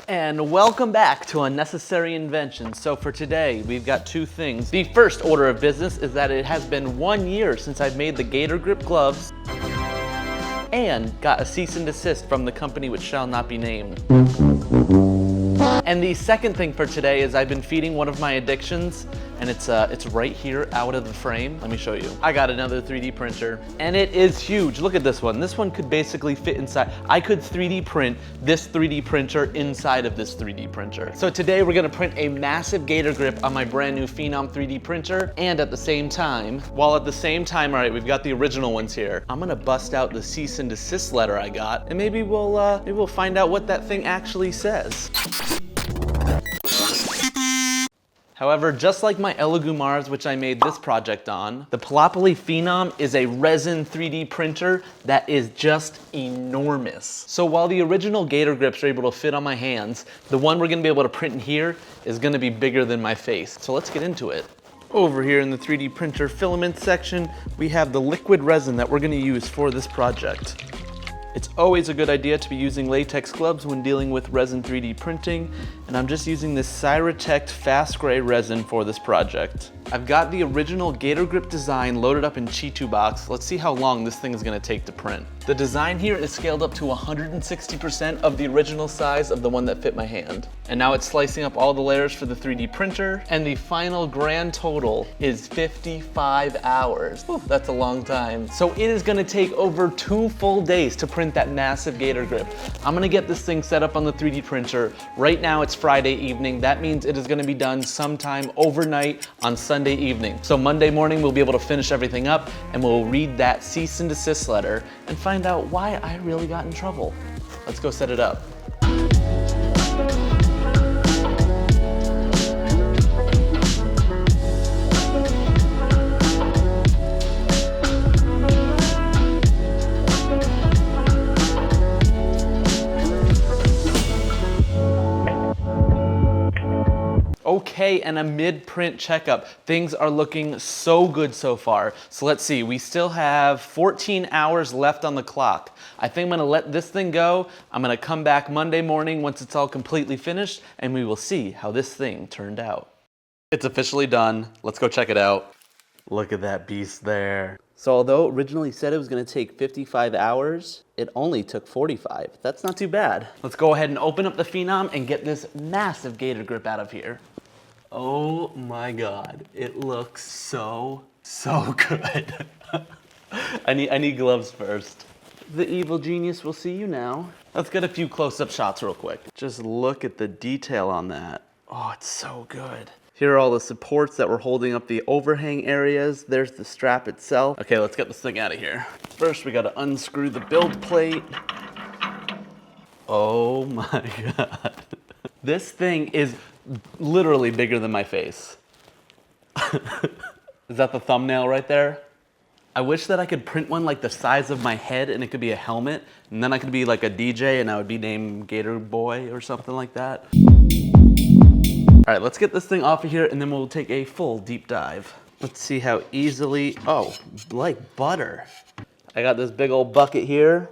And welcome back to Unnecessary Inventions. So for today, we've got two things. The first order of business is that it has been 1 year since I've made the Gator Grip gloves and got a cease and desist from the company which shall not be named. And the second thing for today is I've been feeding one of my addictions, and it's right here out of the frame. Let me show you. I got another 3D printer, and it is huge. Look at this one. This one could basically fit inside. I could 3D print this 3D printer inside of this 3D printer. So today we're gonna print a massive Gator Grip on my brand new Phenom 3D printer, and at the same time, all right, we've got the original ones here. I'm gonna bust out the cease and desist letter I got, and maybe we'll find out what that thing actually says. However, just like my Elegoo Mars, which I made this project on, the Palapali Phenom is a resin 3D printer that is just enormous. So while the original Gator Grips are able to fit on my hands, the one we're gonna be able to print in here is gonna be bigger than my face. So let's get into it. Over here in the 3D printer filament section, we have the liquid resin that we're gonna use for this project. It's always a good idea to be using latex gloves when dealing with resin 3D printing, and I'm just using this Cyratect Fast Gray resin for this project. I've got the original Gator Grip design loaded up in Chi2 box. Let's see how long this thing is gonna take to print. The design here is scaled up to 160% of the original size of the one that fit my hand. And now it's slicing up all the layers for the 3D printer, and the final grand total is 55 hours. Whew, that's a long time. So it is gonna take over 2 full days to print that massive Gator Grip. I'm gonna get this thing set up on the 3D printer. Right now it's Friday evening. That means it is gonna be done sometime overnight on Sunday evening. So Monday morning we'll be able to finish everything up, and we'll read that cease and desist letter and find out why I really got in trouble. Let's go set it up. Okay, and a mid-print checkup. Things are looking so good so far. So let's see, we still have 14 hours left on the clock. I think I'm gonna let this thing go. I'm gonna come back Monday morning once it's all completely finished, and we will see how this thing turned out. It's officially done. Let's go check it out. Look at that beast there. So although it originally said it was gonna take 55 hours, it only took 45. That's not too bad. Let's go ahead and open up the Phenom and get this massive Gator Grip out of here. Oh my God, it looks so good. I need gloves first. The evil genius will see you now. Let's get a few close-up shots real quick. Just look at the detail on that. Oh, it's so good. Here are all the supports that were holding up the overhang areas. There's the strap itself. Okay, let's get this thing out of here. First, we gotta unscrew the build plate. Oh my God. This thing is literally bigger than my face. Is that the thumbnail right there? I wish that I could print one like the size of my head, and it could be a helmet, and then I could be like a DJ and I would be named Gator Boy or something like that. All right, let's get this thing off of here, and then we'll take a full deep dive. Let's see how easily, oh, like butter. I got this big old bucket here,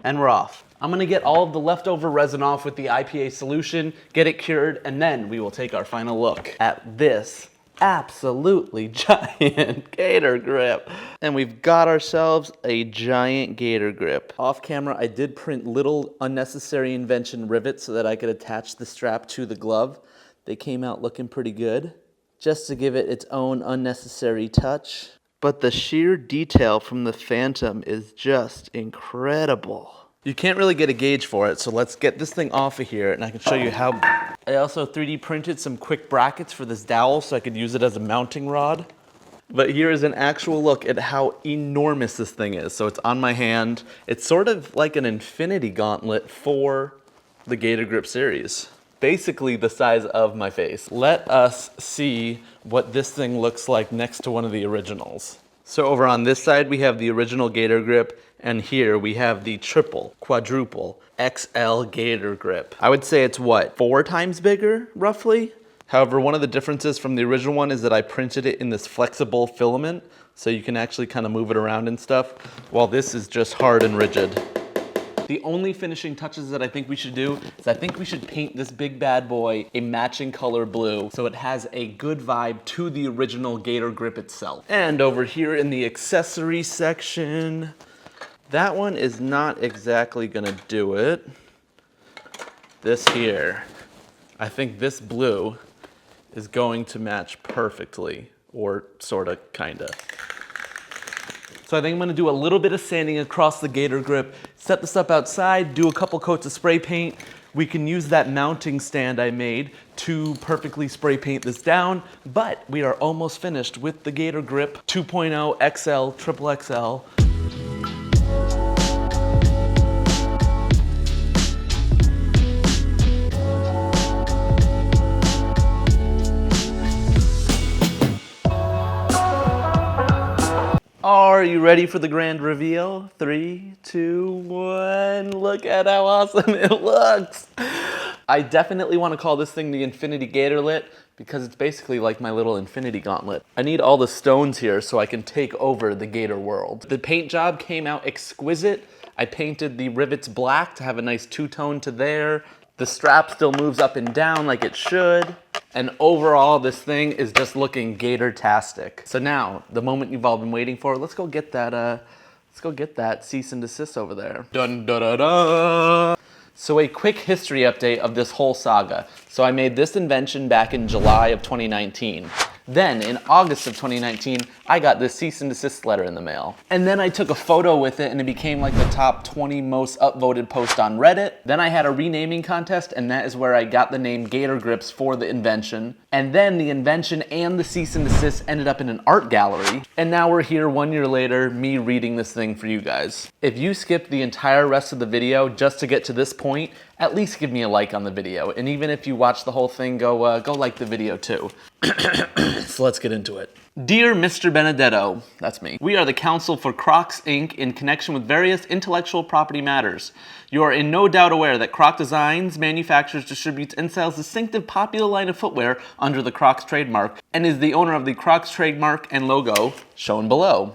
and we're off. I'm gonna get all of the leftover resin off with the IPA solution, get it cured, and then we will take our final look at this absolutely giant Gator Grip. And we've got ourselves a giant Gator Grip. Off camera, I did print little unnecessary invention rivets so that I could attach the strap to the glove. They came out looking pretty good, just to give it its own unnecessary touch. But the sheer detail from the Phantom is just incredible. You can't really get a gauge for it, so let's get this thing off of here and I can show you how. I also 3D printed some quick brackets for this dowel so I could use it as a mounting rod. But here is an actual look at how enormous this thing is. So it's on my hand. It's sort of like an infinity gauntlet for the Gator Grip series. Basically the size of my face. Let us see what this thing looks like next to one of the originals. So over on this side, we have the original Gator Grip, and here we have the triple, quadruple, XL Gator Grip. I would say it's what, 4 times bigger, roughly? However, one of the differences from the original one is that I printed it in this flexible filament, so you can actually kind of move it around and stuff, while this is just hard and rigid. The only finishing touches that I think we should do is I think we should paint this big bad boy a matching color blue so it has a good vibe to the original Gator Grip itself. And over here in the accessory section, that one is not exactly gonna do it. This here, I think this blue is going to match perfectly, or sorta, kinda. So I think I'm gonna do a little bit of sanding across the Gator Grip, set this up outside, do a couple coats of spray paint. We can use that mounting stand I made to perfectly spray paint this down, but we are almost finished with the Gator Grip 2.0 XL, triple XL. Are you ready for the grand reveal? 3, 2, 1. Look at how awesome it looks. I definitely want to call this thing the Infinity Gatorlet because it's basically like my little Infinity Gauntlet. I need all the stones here so I can take over the Gator world. The paint job came out exquisite. I painted the rivets black to have a nice two-tone to there. The strap still moves up and down like it should. And overall, this thing is just looking Gator-tastic. So now, the moment you've all been waiting for, let's go get that cease and desist over there. Dun da da da! So a quick history update of this whole saga. So I made this invention back in July of 2019. Then, in August of 2019, I got this cease and desist letter in the mail. And then I took a photo with it and it became like the top 20 most upvoted post on Reddit. Then I had a renaming contest and that is where I got the name Gator Grips for the invention. And then the invention and the cease and desist ended up in an art gallery. And now we're here 1 year later, me reading this thing for you guys. If you skipped the entire rest of the video just to get to this point, at least give me a like on the video. And even if you watch the whole thing, go like the video too. So let's get into it. Dear Mr. Benedetto, that's me. We are the counsel for Crocs Inc. in connection with various intellectual property matters. You are in no doubt aware that Croc designs, manufactures, distributes, and sells distinctive popular line of footwear under the Crocs trademark and is the owner of the Crocs trademark and logo shown below.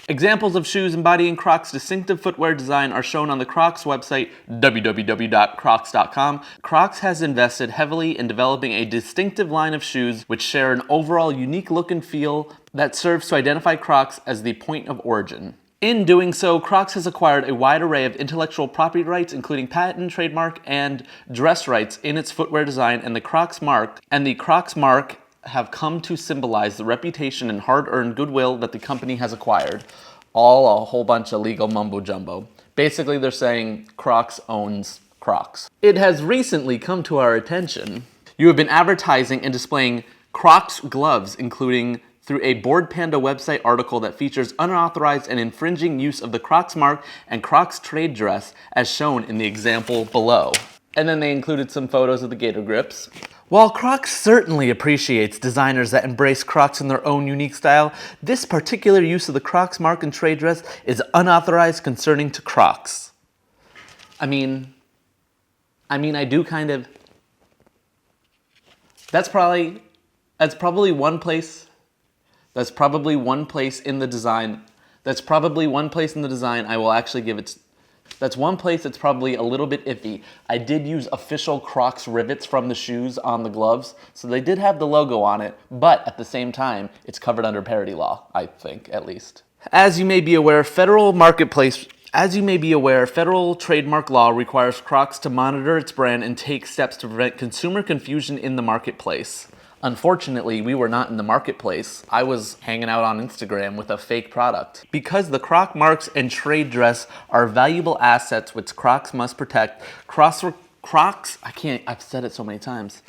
Examples of shoes embodying Crocs' distinctive footwear design are shown on the Crocs website, www.crocs.com. Crocs has invested heavily in developing a distinctive line of shoes which share an overall unique look and feel that serves to identify Crocs as the point of origin. In doing so, Crocs has acquired a wide array of intellectual property rights, including patent, trademark, and dress rights in its footwear design, and the Crocs mark have come to symbolize the reputation and hard-earned goodwill that the company has acquired. All a whole bunch of legal mumbo-jumbo. Basically, they're saying Crocs owns Crocs. It has recently come to our attention. You have been advertising and displaying Crocs gloves, including through a Bored Panda website article that features unauthorized and infringing use of the Crocs mark and Crocs trade dress, as shown in the example below. And then they included some photos of the Gator Grips. While Crocs certainly appreciates designers that embrace Crocs in their own unique style, this particular use of the Crocs mark and trade dress is unauthorized concerning to Crocs. I mean, I do kind of... That's probably one place in the design I will actually give it... That's one place that's probably a little bit iffy. I did use official Crocs rivets from the shoes on the gloves, so they did have the logo on it, but at the same time, it's covered under parody law, I think, at least. As you may be aware, federal trademark law requires Crocs to monitor its brand and take steps to prevent consumer confusion in the marketplace. Unfortunately, we were not in the marketplace. I was hanging out on Instagram with a fake product. Because the Croc marks and trade dress are valuable assets which Crocs must protect, I've said it so many times.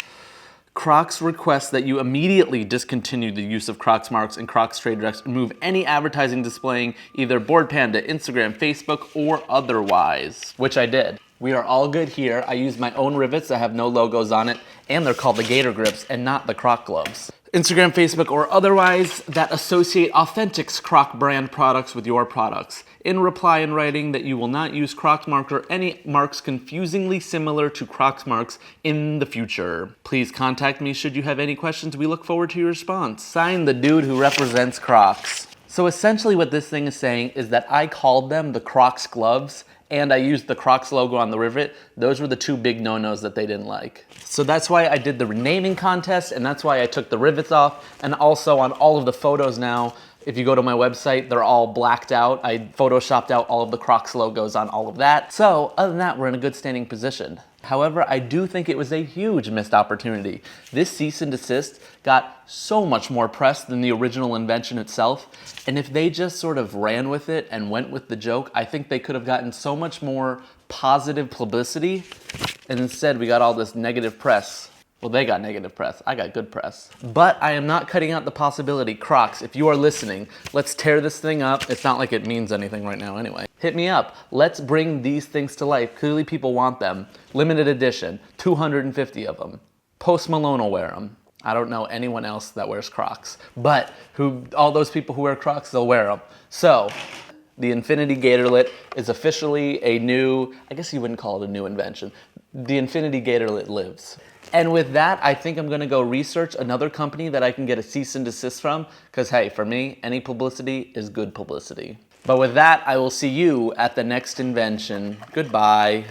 Crocs requests that you immediately discontinue the use of Crocs marks and Crocs trade dress and remove any advertising displaying either Bored Panda, Instagram, Facebook, or otherwise, which I did. We are all good here. I used my own rivets that have no logos on it, and they're called the Gator Grips and not the Croc gloves. Instagram, Facebook, or otherwise that associate authentic Croc brand products with your products. In reply in writing that you will not use Crocs mark or any marks confusingly similar to Crocs marks in the future. Please contact me should you have any questions. We look forward to your response. Signed, the dude who represents Crocs. So essentially what this thing is saying is that I called them the Crocs gloves and I used the Crocs logo on the rivet. Those were the two big no-nos that they didn't like. So that's why I did the renaming contest, and that's why I took the rivets off. And also on all of the photos now, if you go to my website, they're all blacked out. I photoshopped out all of the Crocs logos on all of that. So other than that, we're in a good standing position. However, I do think it was a huge missed opportunity. This cease and desist got so much more press than the original invention itself. And if they just sort of ran with it and went with the joke, I think they could have gotten so much more positive publicity. And instead, we got all this negative press. Well, they got negative press. I got good press. But I am not cutting out the possibility. Crocs, if you are listening, let's tear this thing up. It's not like it means anything right now anyway. Hit me up. Let's bring these things to life. Clearly people want them. Limited edition, 250 of them. Post Malone will wear them. I don't know anyone else that wears Crocs. But all those people who wear Crocs, they'll wear them. So, the Infinity Gatorlet is officially a new, I guess you wouldn't call it a new invention. The Infinity Gatorlet lives. And with that, I think I'm gonna go research another company that I can get a cease and desist from, because hey, for me, any publicity is good publicity. But with that, I will see you at the next invention. Goodbye.